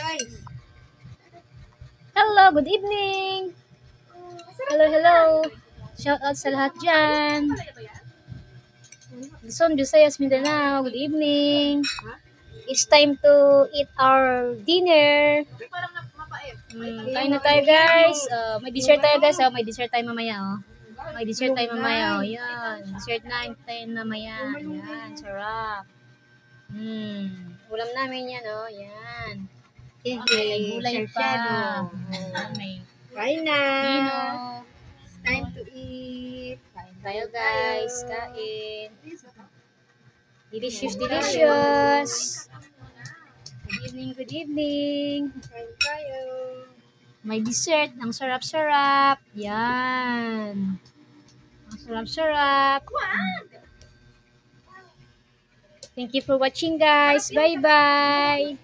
guys. Hello, good evening. Hello. Shout out sa lahat dyan. Luzon, Visayas, Mindanao, good evening. It's time to eat our dinner. Kain na tayo guys. May dessert tayo guys. May dessert tayo mamaya. May dessert tayo mamaya. Yan. Dessert na tayo mamaya. Yan. Sarap. Ulam namin yan. Yan. May gulay pa. May Kain na. pino. It's time to eat. Kain tayo guys. Kain. Delicious, delicious. Good evening. Kain tayo. May dessert. Ang sarap-sarap. Yan. Ang sarap-sarap. Thank you for watching guys. Bye-bye.